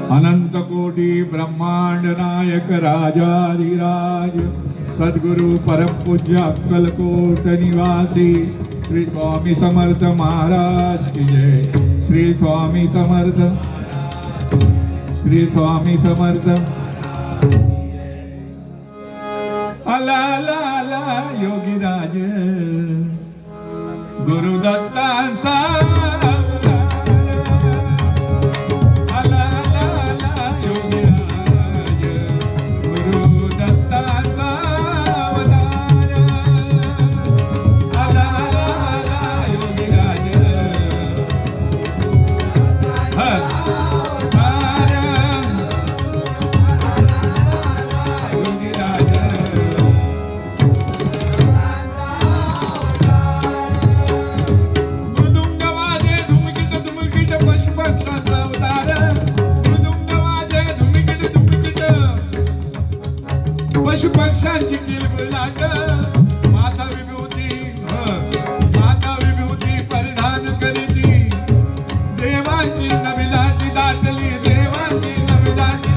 अनंत कोटी ब्रह्मांड नायक राजाधिराज सद्गुरु परमपूज्य अक्कलकोट निवासी श्री स्वामी समर्थ महाराज की जय। श्री स्वामी समर्थ, श्री स्वामी समर्थ। आला आला आला योगीराज गुरुदत्तांचा पशु पक्षांची किलबिलाट माता विभूती परिधान करीती देवांची नवी लाटी दाटली देवांची नवी लाटी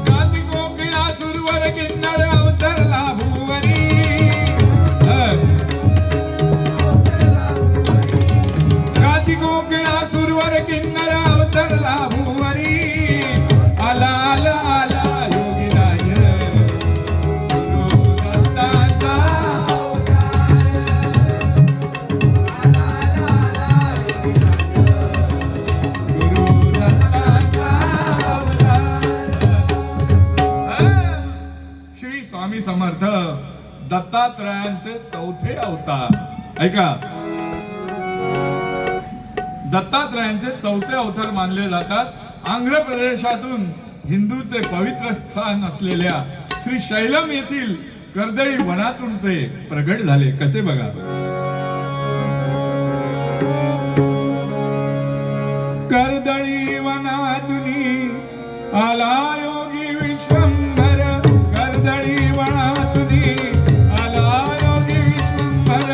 गाती कोकिळा सुरवर किन्नर अवतरला भुवरी गाती कोकिळा सुरवर किन्नर अवतरला भुवरी आला आला आला स्वामी समर्थ दत्तात्रयांचे चौथे अवतार। ऐका, दत्तात्रयांचे चौथे अवतार मानले जातात। आंध्र प्रदेशातून हिंदूचे पवित्र स्थान असलेल्या श्री शैलम येथील कर्दळी वनातून ते प्रगट झाले। कसे बघा, कर्दळी वनातून आला योगी विश्वंभर, कर्दळी वनातून आला योगी विश्वंभर,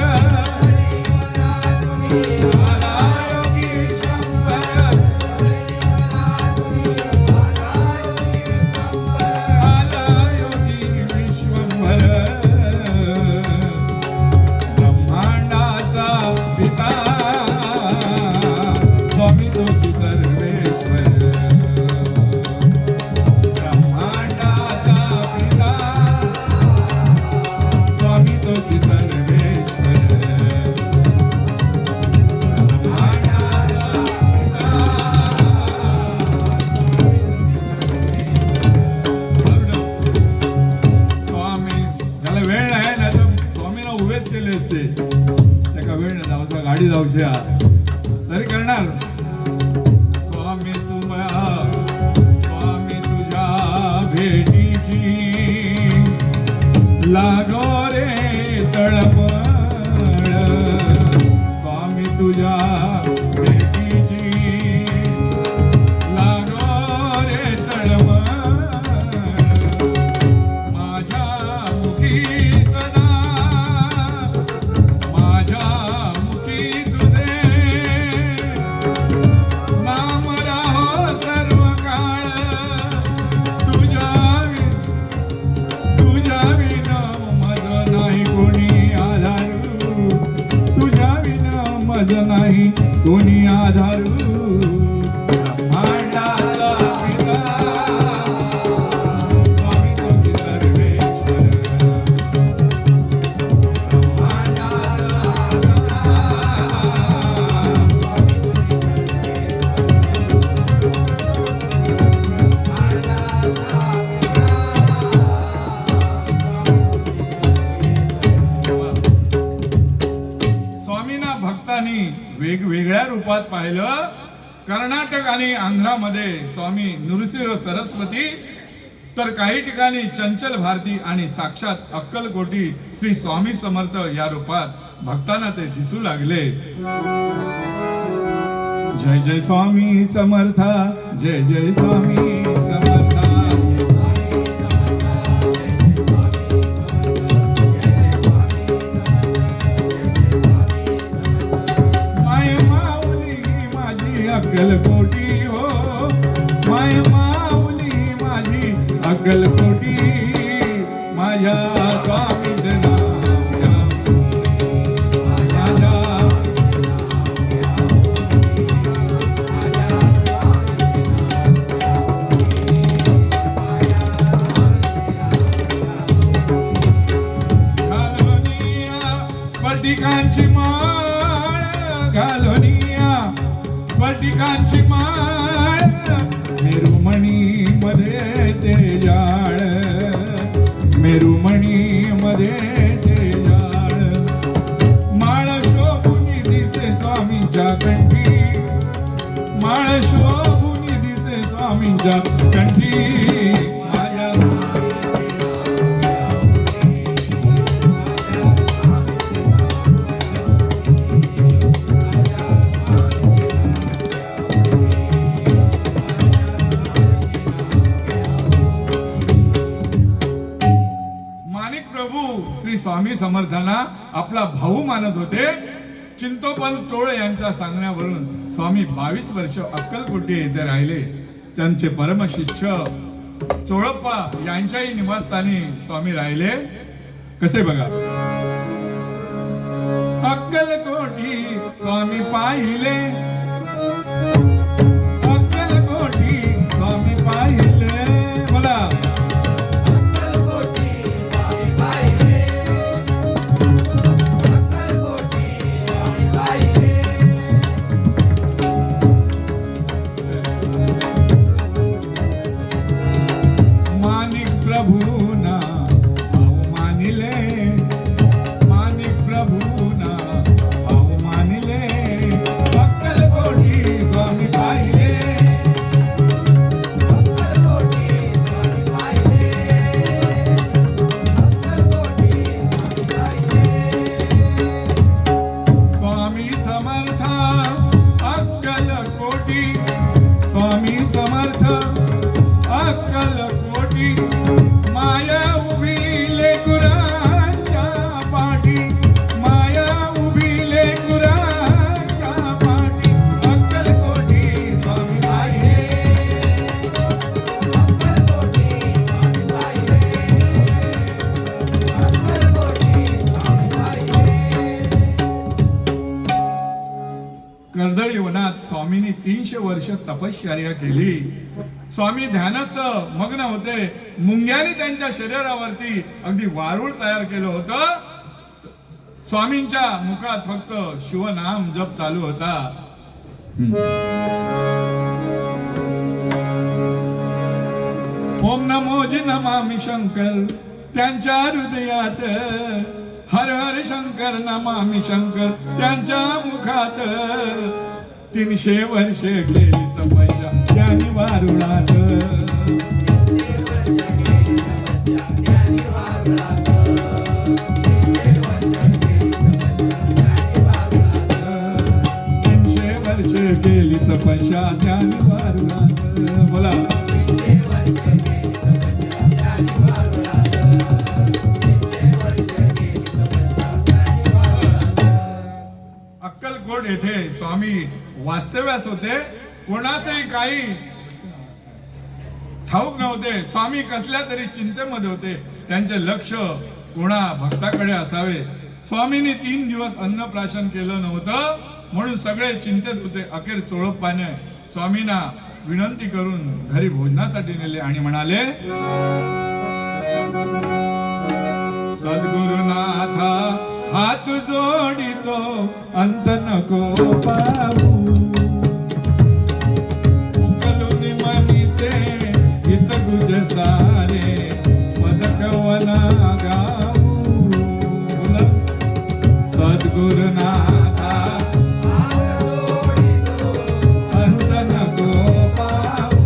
आला योगी विश्वंभर, आला योगी विश्वंभर, ब्रह्मांडाचा पिता स्वामी तोची सर्वेश्वर, गाडी जाऊच्या तरी करणार। स्वामी तुझ्या भेटीची लागो रे तळमळ, स्वामी तुझ्या भेटीची लागो रे तळमळ, माझ्या मुखी सदा नाही कोणी आधारू, ब्रह्मांडाचा पिता स्वामी तोची सर्वेश्वर, स्वामींना भक्तांनी वेगवेगळ्या रूपात पाहिलं। कर्नाटक आणि आंध्रामध्ये स्वामी नृसिंह सरस्वती, तर काही ठिकाणी चंचल भारती आणि साक्षात अक्कलकोटी श्री स्वामी समर्थ या रूपात भक्तांना ते दिसू लागले। जय जय स्वामी समर्था, जय जय स्वामी समर्था। माय माऊली माझी अक्कलकोटी हो माय माऊली माझी अक्कलकोटी माझ्या स्वामीचं नाव घ्या. माझ्या स्फटिकांची माळ घालूनिया स्फटिकांची माळ मेरुमणी मध्ये ते जाळ मेरुमणी मध्ये ते जाळ माळ शोभुनी दिसे स्वामींच्या कंठी माळ शोभुनी दिसे स्वामींच्या कंठी माझ्या श्री स्वामी समर्थांना आपला भाऊ मानत होते. चिंतोपंत टोळ यांच्या सांगण्यावरून स्वामी 22 वर्ष अक्कलकोटी येथे राहिले. त्यांचे परमशिष्य चोळप्पा यांच्याही निवासस्थानी स्वामी राहिले. कसे बघा, अक्कलकोटी स्वामी पाहिले अक्कलकोटी स्वामी पाहिले बोला प्रभूना भाऊ मानिले मानिक प्रभूना भाऊ मानिले अक्कलकोटी स्वामी पाहिले अक्कलकोटी स्वामी पाहिले अक्कलकोटी स्वामी पाहिले स्वामी समर्थ अक्कलकोटी स्वामी समर्थ अक्कलकोटी माया उभी लेकरांच्या पाठी माया उभी लेकरांच्या पाठी अक्कलकोटी स्वामी पाहिले अक्कलकोटी स्वामी पाहिले अक्कलकोटी स्वामी पाहिले. कर्दळी वनात स्वामींनी 300 वर्ष तपश्चर्या केली. स्वामी ध्यानस्थ मग्न होते. मुंग्याने त्यांच्या शरीरावरती अगदी वारूळ तयार केलं होतं. स्वामींच्या मुखात फक्त शिवनाम जप चालू होता. ओम नमोजी नमामि शंकर त्यांच्या हृदयात हर हर शंकर नमामि शंकर त्यांच्या मुखात 300 वर्ष गेली तपस्या ज्ञानी वारुळात वर्ष गेली तपस्या ज्ञानी वारुळात बोला अक्कलकोट येथे स्वामी वास्तव्यास होते. कोणासही काही ठाऊक नव्हते. स्वामी कसल्या तरी चिंतेमध्ये होते. त्यांचे लक्ष कोणा भक्ताकडे असावे. स्वामींनी 3 दिवस अन्नप्राशन केलं नव्हतं म्हणून सगळे चिंतेत होते. अखेर चोळप्पाने स्वामींना विनंती करून घरी भोजनासाठी नेले आणि म्हणाले, सद्गुरुनाथा हात जोडितो अंत नको पाहू उकलून मनीचे हित गुज सारे पदकवना गाऊ सद्गुरुनाथा अंत नको पाहू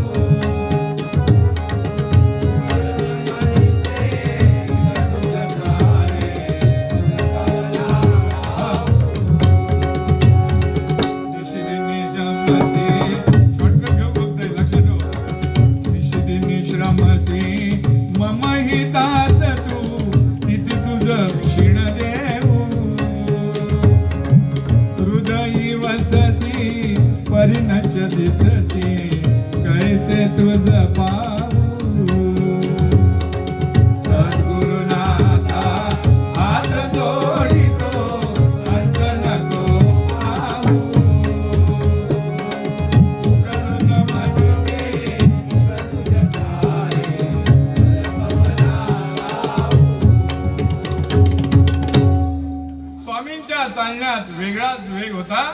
नाच दिससी कैसे तुझ पाहू सद्गुरुनाथा हात जोडितो अंत नको पाहू करुण मागे तुझ्या सारे स्वामींच्या चालण्यात वेगळाच वेग होता.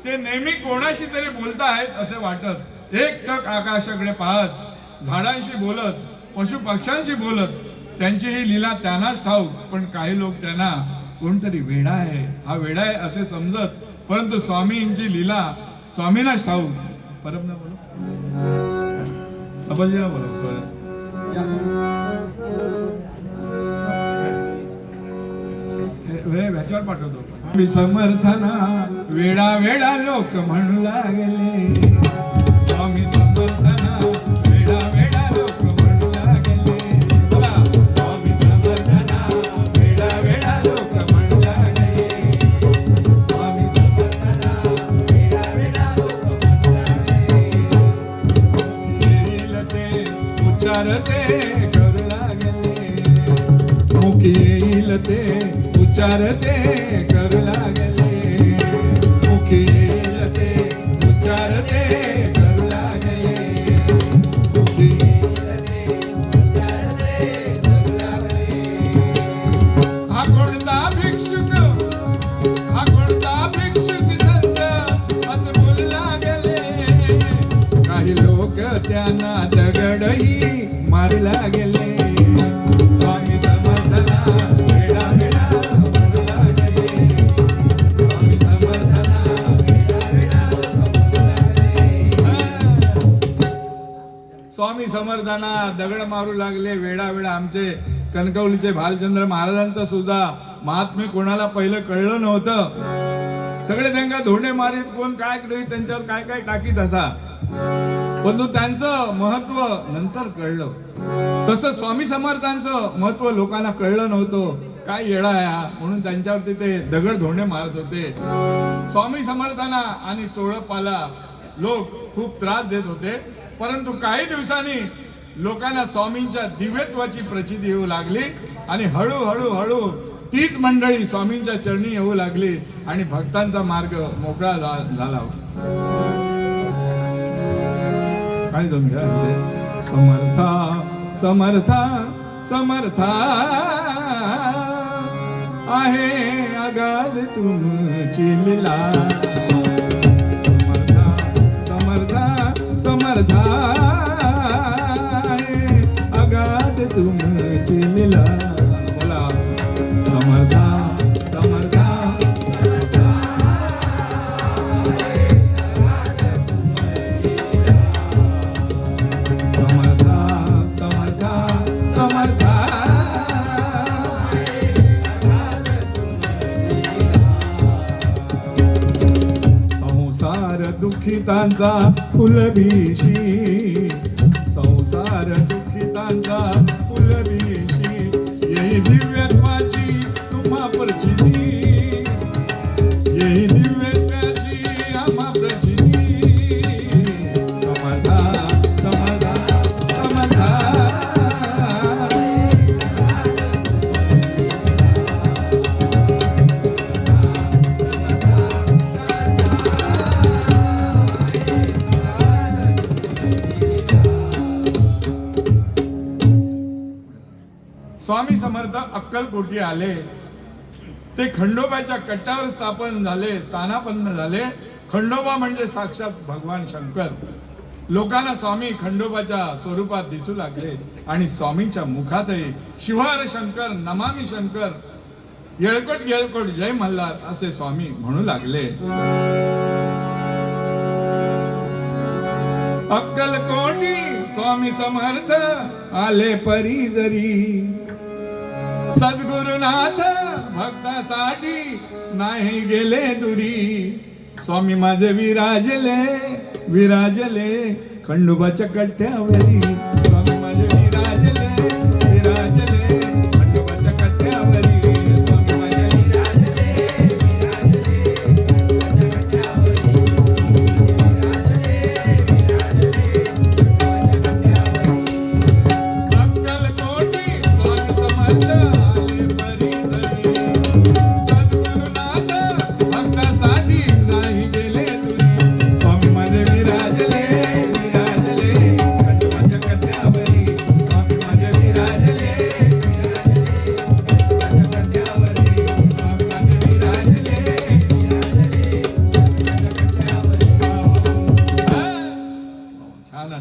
ते नेहमी कोणाशी तरी बोलताहेत असे वाटत. एकटक आकाशाकडे पाहत, झाडांशी बोलत, पशु पक्ष्यांशी बोलत. त्यांची ही लीला त्यांनाच ठाऊक. पण काही लोक त्यांना कोणतरी वेडा आहे, हा वेडा आहे असे समजत. परंतु स्वामींची लीला स्वामींनाच ठाऊक. परम बोलो अबजीला बोलो ह्याच्यावर पाठवतो. मी समर्थना वेडा वेडा लोक म्हणू लागले. स्वामी समर्थना वेडा वेडा लोक म्हणू लागले. स्वामी समर्थना वेडा वेडा लोक म्हणू लागले. स्वामी समर्थना वेडा वेडा लोक म्हणू लागले. येईल ते उच्चारते करू लागले. मुखी येईल ते उच्चारते करू लागले. मुखी येईल ते उच्चारते करू लागले. मुखी येईल ते उच्चारते करू लागले. हा कोणता भिक्षुक, हा कोणता भिक्षुक संत असं बोलू लागले. काही लोक त्यांना दगडही मारू लागले. स्वामी समर्थना वेडा वेडा म्हणू लागले. स्वामी समर्थना वेडा वेडा म्हणू लागले. स्वामी समर्थांना दगड मारू लागले. वेडा वेडा. आमचे कणकवलीचे भालचंद्र महाराजांचं सुद्धा महात्म्य कोणाला पहिलं कळलं नव्हतं. सगळे त्यांना धोंडे मारीत, कोण काय करीत, त्यांच्यावर काय काय टाकीत असा. परंतु त्यांचं महत्व नंतर कळलं. तसं स्वामी समर्थांचं महत्व लोकांना कळलं नव्हतं. काय येडा आहे म्हणून त्यांच्यावरती ते दगड धोंडे मारत होते. स्वामी समर्थांना आणि चोळपाला लोक खूप त्रास देत होते. परंतु काही दिवसांनी लोकांना स्वामींच्या दिव्यत्वाची प्रचिती येऊ लागली आणि हळूहळू हळू तीच मंडळी स्वामींच्या चरणी येऊ लागली आणि भक्तांचा मार्ग मोकळा झाला. काय जाऊन घ्या. समर्था समर्था समर्था आहे अगाध तुमची लीला. समर्था समर्था समर्था आहे अगाध तुमची लीला. बोला समर्था समर्था दुःखितांचा फुलभीशी. संसार दुःखितांचा फुलभीशी. येई दिव्यत्वाची तुम्हा प्रचिती. येई दिव्यत्वाची आम्हा प्रचिती. समर्था समर्था समर्था स्वामी समर्थ अक्कलकोटी आले. ते खंडोबाच्या कट्ट्यावर स्थानापन्न झाले. खंडोबा म्हणजे साक्षात भगवान शंकर. लोकांना स्वामी खंडोबाच्या स्वरूपात दिसू लागले आणि स्वामींच्या मुखातही शिवार शंकर, नमामि शंकर, येळकोट येळकोट, जय मल्हार असे स्वामी म्हणू लागले. अक्कलकोटी स्वामी समर्थ आले परी जरी. सद्गुरुनाथ भक्तासाठी नाही गेले दुरी. स्वामी माझे विराजले विराजले खंडोबाच्या कट्ट्यावरी. स्वामी माझे विराजले विराजले खंडोबाच्या कट्ट्यावरी. स्वामी माझे विराजले विराजले खंडोबाच्या कट्ट्यावरी.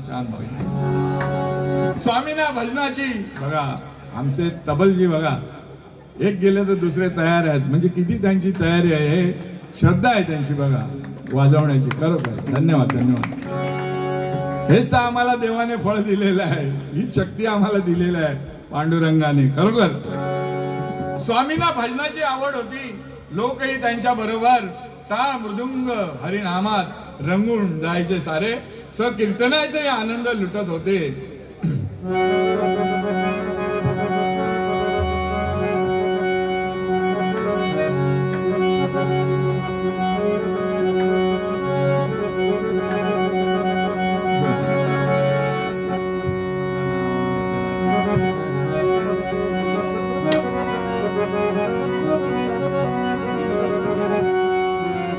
छान भाऊ. स्वामींना भजनाची बघा, आमचे तबलजी बघा, एक गेले तर दुसरे तयार आहेत. म्हणजे किती त्यांची तयारी आहे, हे श्रद्धा आहे त्यांची बघा वाजवण्याची. खरोखर धन्यवाद धन्यवाद. हेच तर आम्हाला देवाने फळ दिलेलं आहे, ही शक्ती आम्हाला दिलेली आहे पांडुरंगाने. खरोखर स्वामींना भजनाची आवड होती. लोकही त्यांच्या बरोबर टाळ मृदुंग हरिनामात रंगून जायचे. सारे सकीर्तनाचे आनंद लुटत होते.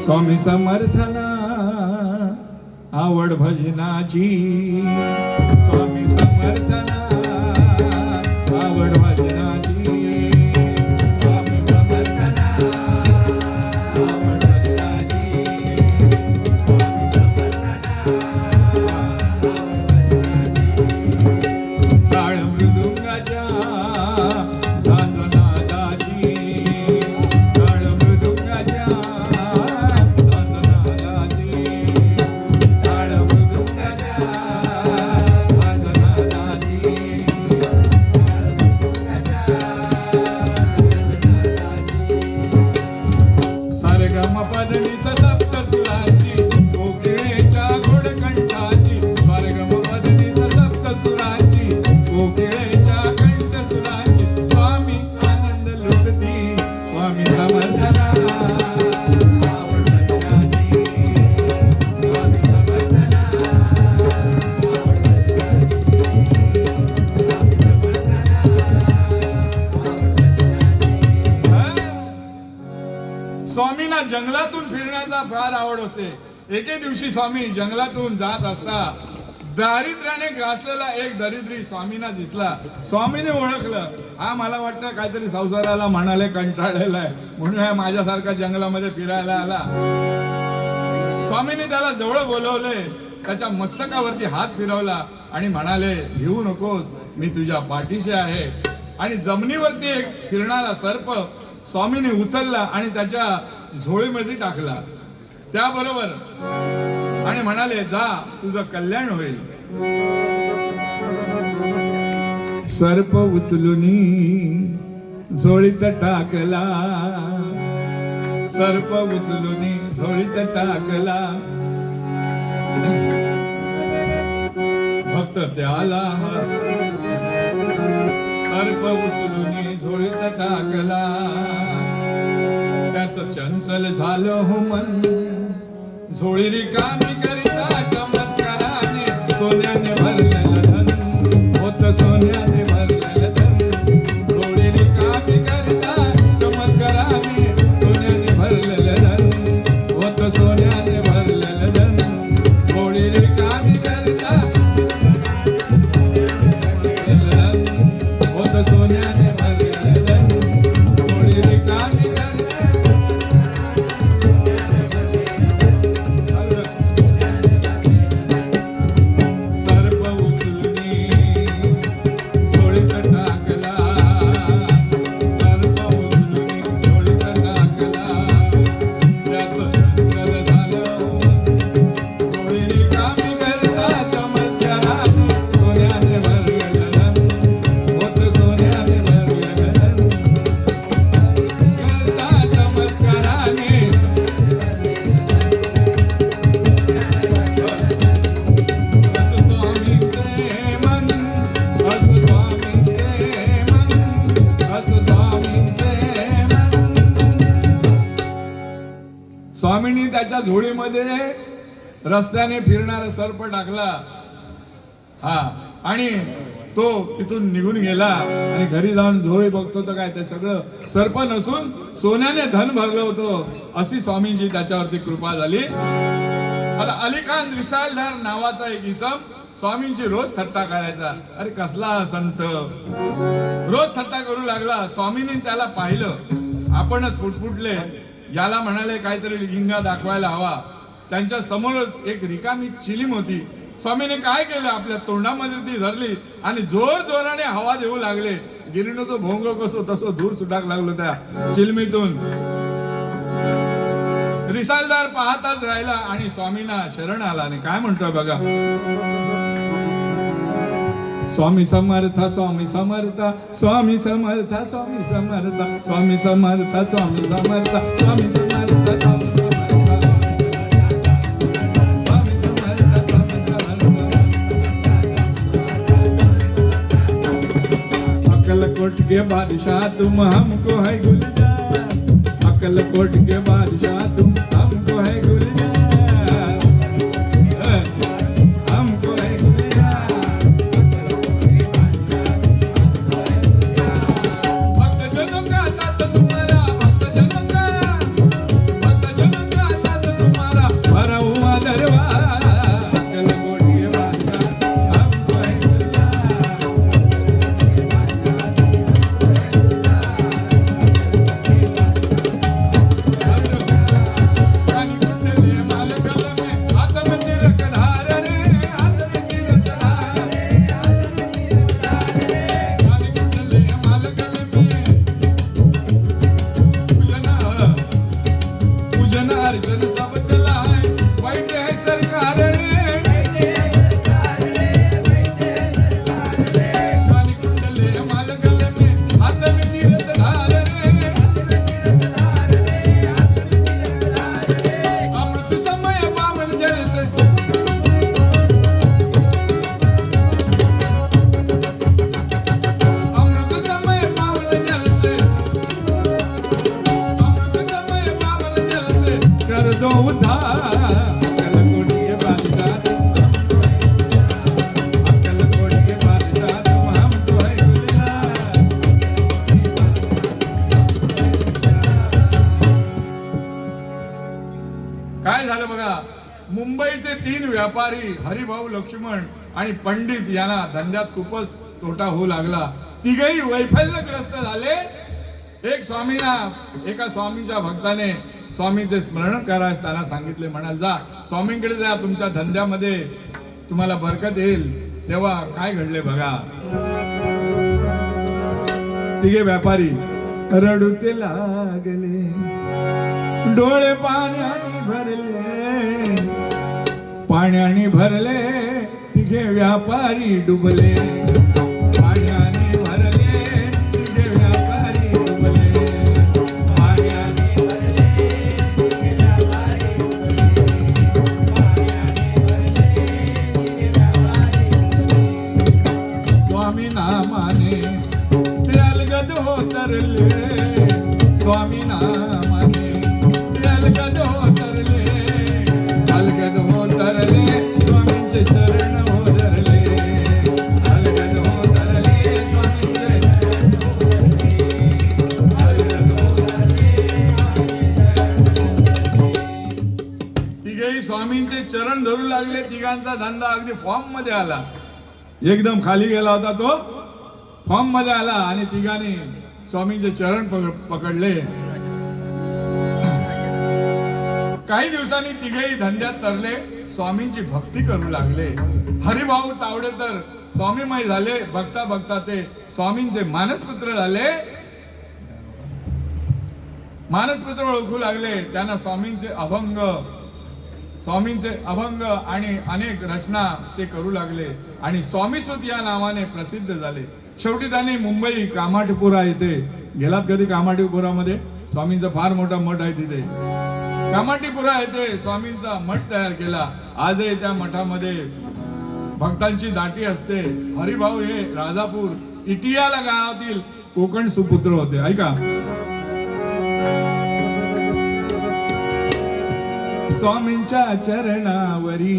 स्वामी समर्थना आवड भजनाची. स्वामी समर्थना आवड भजनाची. स्वामी समर्थना आवड भजनाची. टाळ मृदुंगाच्या साधनादाची. टाळ मृदुंगाच्या स्वामींना जंगलातून फिरण्याचा फार आवड असे. एके दिवशी स्वामी जंगलातून जात असता दारिद्र्याने ग्रासलेला एक दरिद्री स्वामींना दिसला. स्वामीने ओळखलं, हा मला वाटतं काहीतरी संसाराला म्हणाले कंटाळलेला आहे, म्हणून हा माझ्यासारखा जंगलामध्ये फिरायला आला. स्वामीने त्याला जवळ बोलवले, त्याच्या मस्तकावरती हात फिरवला आणि म्हणाले, भिवू नकोस, मी तुझ्या पाठीशी आहे. आणि जमिनीवरती एक फिरणारा सर्प स्वामीने उचलला आणि त्याच्या झोळीमध्ये टाकला. त्याबरोबर आणि म्हणाले, जा, तुझं कल्याण होईल. सर्प उचलुनी झोळीत टाकला. सर्प उचलुनी झोळीत टाकला. फक्त त्याला सर्प उचलुनी झोळीत टाकला. त्याच चंचल झालं हो मन, झोळी रिकामी करिता चमत्काराने सोन्याने भरलेलं धन होत. सोन्याने भरलेलं धन, झोळी रिकामी करिता चमत्काराने सोन्याने भरलेलं धन होत. सोन्याने भरलेलं धन, झोळी रिकामी करिता होत. सोन्याने भरलेलं धन, झोळी रिकामी स्वामींनी त्याच्या झोळीमध्ये रस्त्याने फिरणारा सर्प टाकला. हा, आणि तो तिथून निघून गेला. आणि घरी जाऊन झोळी बघतो तर काय, ते सगळं सर्प नसून सोन्याने धन भरलं होतं. अशी स्वामींची त्याच्यावरती कृपा झाली. आता अलीखान रिसालदार नावाचा एक इसम स्वामींची रोज थट्टा करायचा. अरे कसला संत, रोज थट्टा करू लागला. स्वामींनी त्याला पाहिलं, आपणच फुटफुटले. याला म्हणाले काहीतरी लिंगा दाखवायला हवा. त्यांच्या समोरच एक रिकामी चिलीम होती. स्वामीने काय केलं, आपल्या तोंडामध्ये ती धरली आणि जोर जोराने हवा देऊ लागले. गिरणीचं भोंग कसो तसं दूर सुटाक लागलो त्या चिलमीतून. रिसालदार पाहताच राहिला आणि स्वामींना शरण आला आणि काय म्हणतोय बघा. स्वामी समर्थ स्वामी समर्थ स्वामी समर्थ स्वामी समर्थ स्वामी समर्थ स्वामी समर्थ स्वामी समर्थ स्वामी अक्कलकोट के बादशाह तुम हमको है गुलजार, अक्कलकोट के बादशाह तुम हमको है गुलजार, हमको है गुलजार. भक्तजनों का साथ तुम्हारा, भक्तजनों का साथ तुम्हारा भरा हुआ दरबार, अक्कलकोट के बादशाह हमको है गुलजार. काय झालं बघा. मुंबईचे 3 व्यापारी हरिभाऊ, लक्ष्मण आणि पंडित यांना धंद्यात खूपच तोटा होऊ लागला. तिघही वैफल्यग्रस्त झाले. एका स्वामींच्या भक्ताने स्वामींचे स्मरण करायला त्यांना सांगितले. म्हणाल जा स्वामींकडे जा, तुमच्या धंद्यामध्ये तुम्हाला बरकत येईल. तेव्हा काय घडले बघा. तिघे व्यापारी रडूते लागले, डोळे पाण्याने भरले, पाण्याने भरले. तिघे व्यापारी डुबले, पाण्याने भरले. तिघे व्यापारी डुबले, पाण्याने भरले. तिघे व्यापारी डुबले, पाण्याने भरले. तिघे व्यापारी डुबले. स्वामी नामाने ते अलगद होतरले, स्वामी नामाने अलगद होतरले, अलगद होतरले. स्वामींचे चरण होतरले, अलगद होतरले. स्वामींचे चरण होतरले, अलगद होतरले. तिघेही स्वामींचे चरण धरू लागले. तिघांचा धंदा अगदी फॉर्म मध्ये आला. एकदम खाली गेला होता तो फॉर्म मध्ये आला आणि तिघांनी स्वामींचे चरण पकडले. काही दिवसांनी तिघेही धंद्यात तरले, स्वामींची भक्ती करू लागले. हरिभाऊ तावडे तर स्वामीमय झाले. बघता बघता ते स्वामींचे मानसपुत्र झाले. मानसपुत्र ओळखू लागले. त्यांना स्वामींचे अभंग आणि अनेक रचना ते करू लागले आणि स्वामीसुत या नावाने प्रसिद्ध झाले. शेवटी त्यांनी मुंबई कामाठीपुरा येथे गेलात कधी? कामाठीपुरामध्ये स्वामींचा फार मोठा मठ आहे. तिथे कामाठीपुरा येथे स्वामींचा मठ तयार केला. आजही त्या मठामध्ये भक्तांची दाटी असते. हरिभाऊ हे राजापूर इटियाला गावातील कोकण सुपुत्र होते. ऐका. स्वामींच्या चरणावरी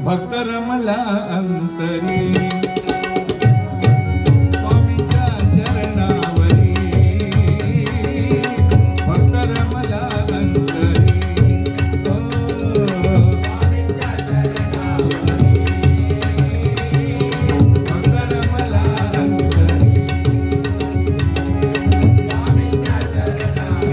भक्त रमला अंतरी, स्वामींच्या चरणावरी भक्त रमला अंतरी. स्वामींच्या चरणावरी भक्त रमला अंतरी, स्वामींच्या चरणावरी.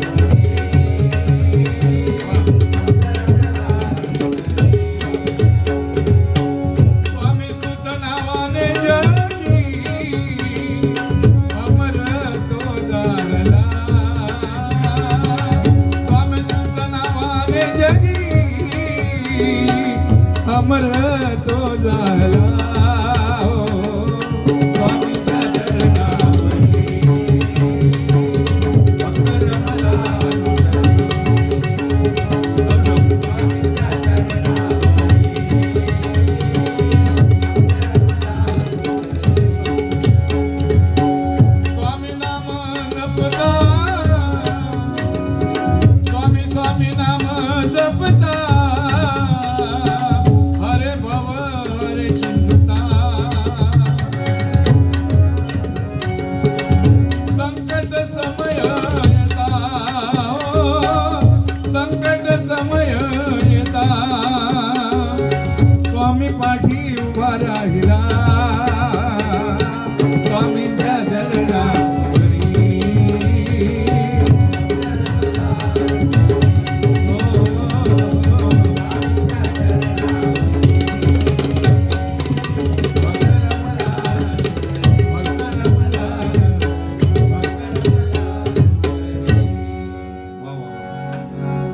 अमर तो झाला हो, स्वामीच्या चरणावरी भक्त रमला स्वामी नाम जपता, स्वामी नाम जपता, हरे भव हरे चिंता, संकट समय येता हो, संकट समय येता, स्वामी पाठी उभा राहिला, स्वामींच्या चरणावरी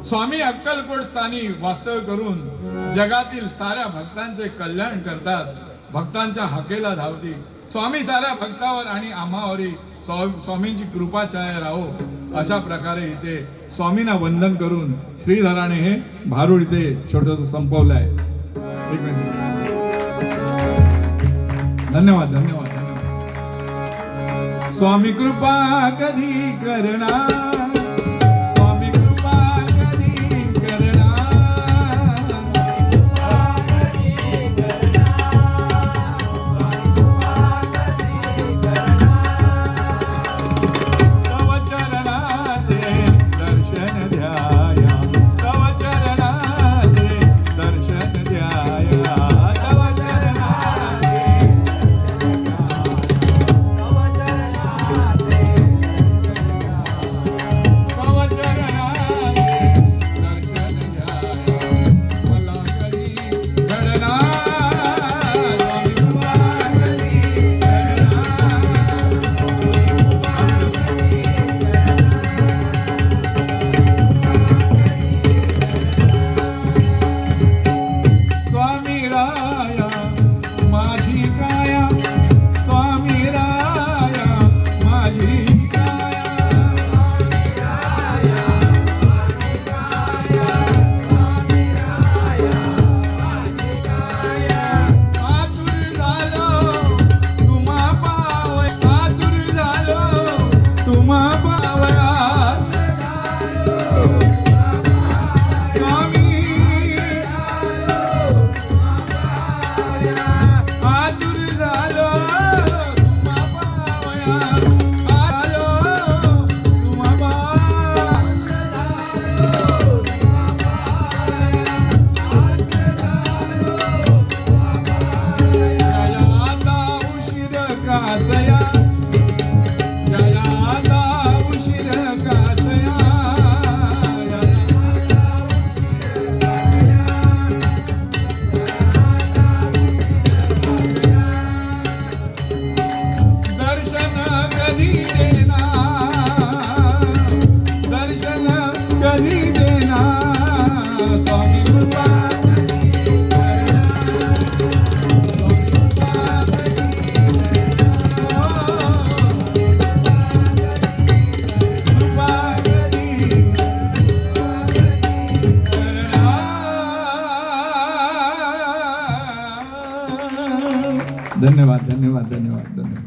स्वामी अक्कलकोट स्थानी वास्तव्य करून जगातील साऱ्या भक्तांचे कल्याण करतात, भक्तांच्या हाकेला धावती. स्वामी साऱ्या भक्तावर आणि आम्हावरही स्वामींची कृपा छाया राहो. अशा प्रकारे इथे स्वामींना वंदन करून श्रीधराने हे भारूड इथे छोटस संपवलंय. एक मिनिट. धन्यवाद धन्यवाद धन्यवाद. स्वामी कृपा कधी करणार, स्वामी कृपा कधी करणार, तव चरणाचे दर्शन द्याया, तव चरणाचे दर्शन द्याया, तव चरणाचे धन्यवाद धन्यवाद धन्यवाद धन्यवाद.